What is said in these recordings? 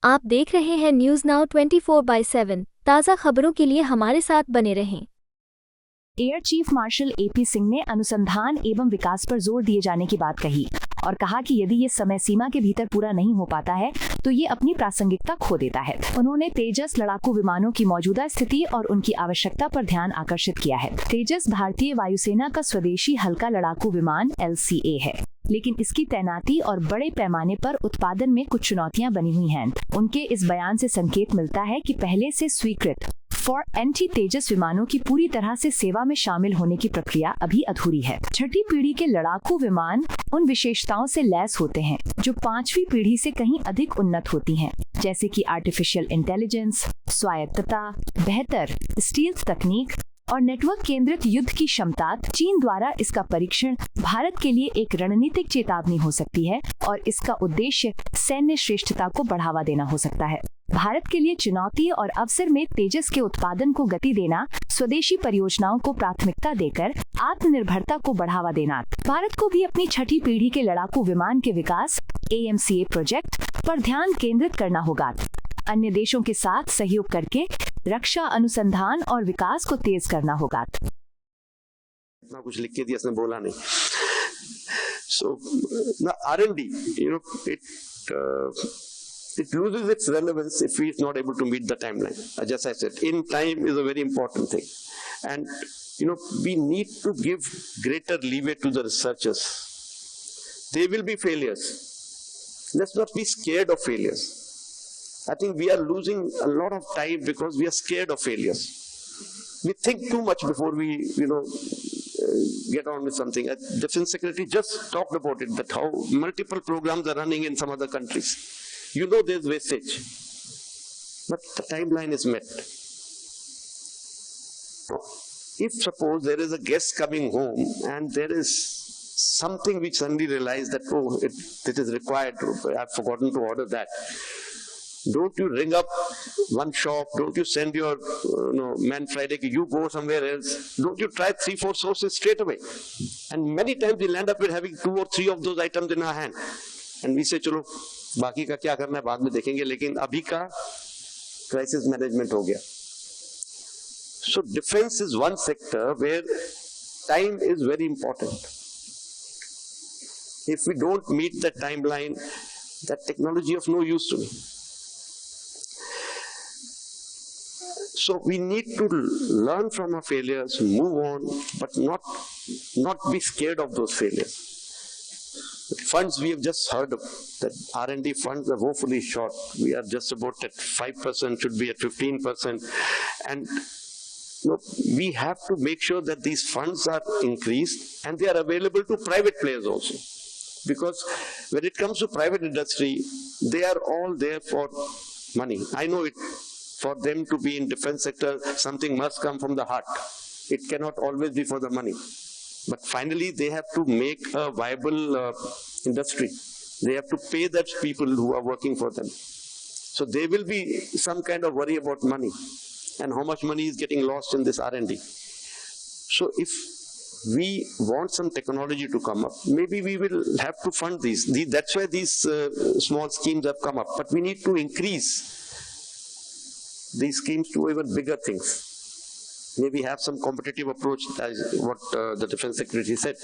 आप देख रहे हैं न्यूज़ नाउ 24/7 ताज़ा खबरों के लिए हमारे साथ बने रहें। Air chief marshal AP Singh ने अनुसंधान एवं विकास पर जोर दिए जाने की बात कही और कहा कि यदि ये समय सीमा के भीतर पूरा नहीं हो पाता है तो ये अपनी प्रासंगिकता खो देता है। उन्होंने तेजस लड़ाकू विमानों की मौजूदा स्थिति और उनकी आवश्यकता पर ध्यान आकर्षित किया है। तेजस भारतीय वायुसेना का स्वदेशी हल्का लड़ाकू विमान LCA है, लेकिन इसकी तैनाती और बड़े पैमाने पर उत्पादन में कुछ चुनौतियां बनी हुई हैं। उनके इस बयान से संकेत मिलता है कि पहले से स्वीकृत फॉर एंटी तेजस विमानों की पूरी तरह से सेवा में शामिल होने की प्रक्रिया अभी अधूरी है। छठी पीढ़ी के लड़ाकू विमान उन विशेषताओं से लैस होते हैं जो पांचवी पीढ़ी से कहीं अधिक उन्नत होती हैं, जैसे कि आर्टिफिशियल इंटेलिजेंस, स्वायत्तता, बेहतर स्टील्थ तकनीक और नेटवर्क केंद्रित युद्ध की क्षमता। चीन द्वारा इसका परीक्षण भारत के लिए एक रणनीतिक चेतावनी हो सकती है और इसका उद्देश्य सैन्य श्रेष्ठता को बढ़ावा देना हो सकता है। भारत के लिए चुनौती और अवसर में तेजस के उत्पादन को गति देना, स्वदेशी परियोजनाओं को प्राथमिकता देकर आत्मनिर्भरता को बढ़ावा देना। भारत को भी अपनी छठी पीढ़ी के लड़ाकू विमान के विकास AMCA प्रोजेक्ट पर ध्यान केंद्रित करना होगा। अन्य देशों के साथ सहयोग करके रक्षा अनुसंधान और विकास को तेज करना होगा। इतना कुछ लिख के दिया, इसने बोला नहीं। So the R&D, it loses its relevance if we is not able to meet the timeline. Just I said, in time is a very important thing, and we need to give greater leeway to the researchers. There will be failures. Let's not be scared of failures. I think we are losing a lot of time because we are scared of failures. We think too much before we, get on with something. Defense Secretary just talked about it, that how multiple programs are running in some other countries. There's wastage, but the timeline is met. If suppose there is a guest coming home and there is something which suddenly realize that, it is required, I've forgotten to order that. Don't you ring up one shop? Don't you send your man Friday, you go somewhere else? Don't you try 3-4 sources straight away? And many times we'll end up with having 2 or 3 of those items in our hand. And we say, चलो बाकी का क्या करना है बाद में देखेंगे, लेकिन अभी का crisis management हो गया. So defense is one sector where time is very important. If we don't meet that timeline, that technology of no use to me. So we need to learn from our failures, move on, but not be scared of those failures. Funds, we have just heard of that R&D funds are woefully short. We are just about at 5%, should be at 15%. And we have to make sure that these funds are increased and they are available to private players also. Because when it comes to private industry, they are all there for money. I know it. For them to be in defense sector, something must come from the heart. It cannot always be for the money. But finally, they have to make a viable industry. They have to pay those people who are working for them. So there will be some kind of worry about money and how much money is getting lost in this R&D. So if we want some technology to come up, maybe we will have to fund these. That's why these small schemes have come up. But we need to increase these schemes to even bigger things. Maybe have some competitive approach, as what the Defense Secretary said.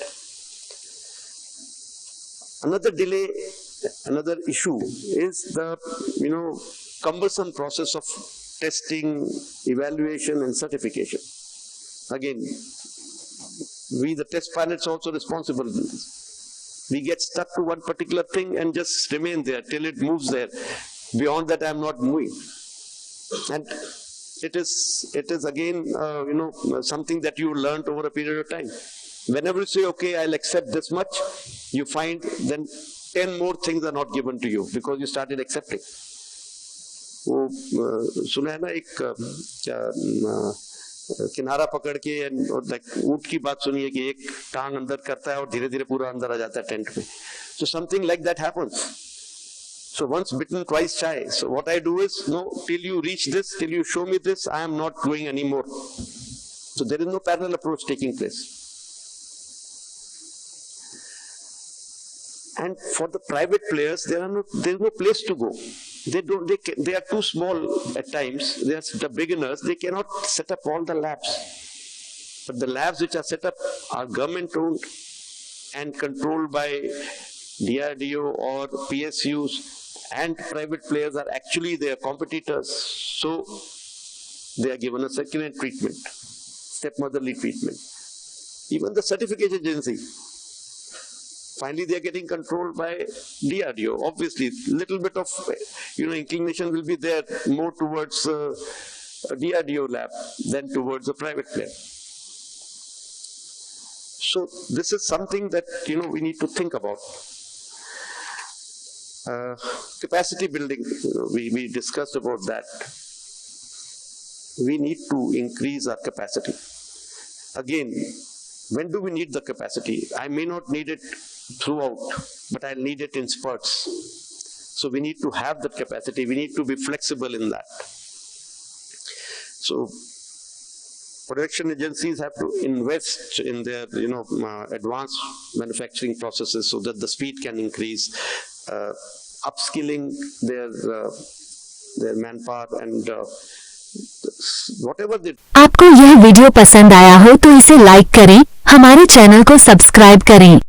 Another delay, another issue is the cumbersome process of testing, evaluation and certification. Again, we the test pilots are also responsible for this. We get stuck to one particular thing and just remain there till it moves there. Beyond that, I'm not moving. And it is again, something that you learned over a period of time. Whenever you say, okay, I'll accept this much, you find then 10 more things are not given to you because you started accepting. वो सुना है ना एक किनारा पकड़ के ऊँट की बात सुनी है कि एक टांग अंदर करता है और धीरे धीरे पूरा अंदर आ जाता है टेंट में. So something like that happens. So once bitten, twice shy. So what I do is, till you reach this, till you show me this, I am not doing anymore. So there is no parallel approach taking place. And for the private players, there is no place to go. They are too small at times. They are the beginners. They cannot set up all the labs. But the labs which are set up are government owned and controlled by DRDO or PSUs, and private players are actually their competitors. So they are given a second treatment, stepmotherly treatment. Even the certification agency, finally they are getting controlled by DRDO. Obviously, little bit of inclination will be there more towards a DRDO lab than towards a private player. So this is something that we need to think about. Capacity building, we discussed about that. We need to increase our capacity. Again, when do we need the capacity? I may not need it throughout, but I'll need it in spurts. So we need to have that capacity. We need to be flexible in that. So production agencies have to invest in their advanced manufacturing processes so that the speed can increase, upskilling their manpower and whatever they. आपको यह video पसंद आया हो तो इसे like करें, हमारे channel को सब्सक्राइब करें।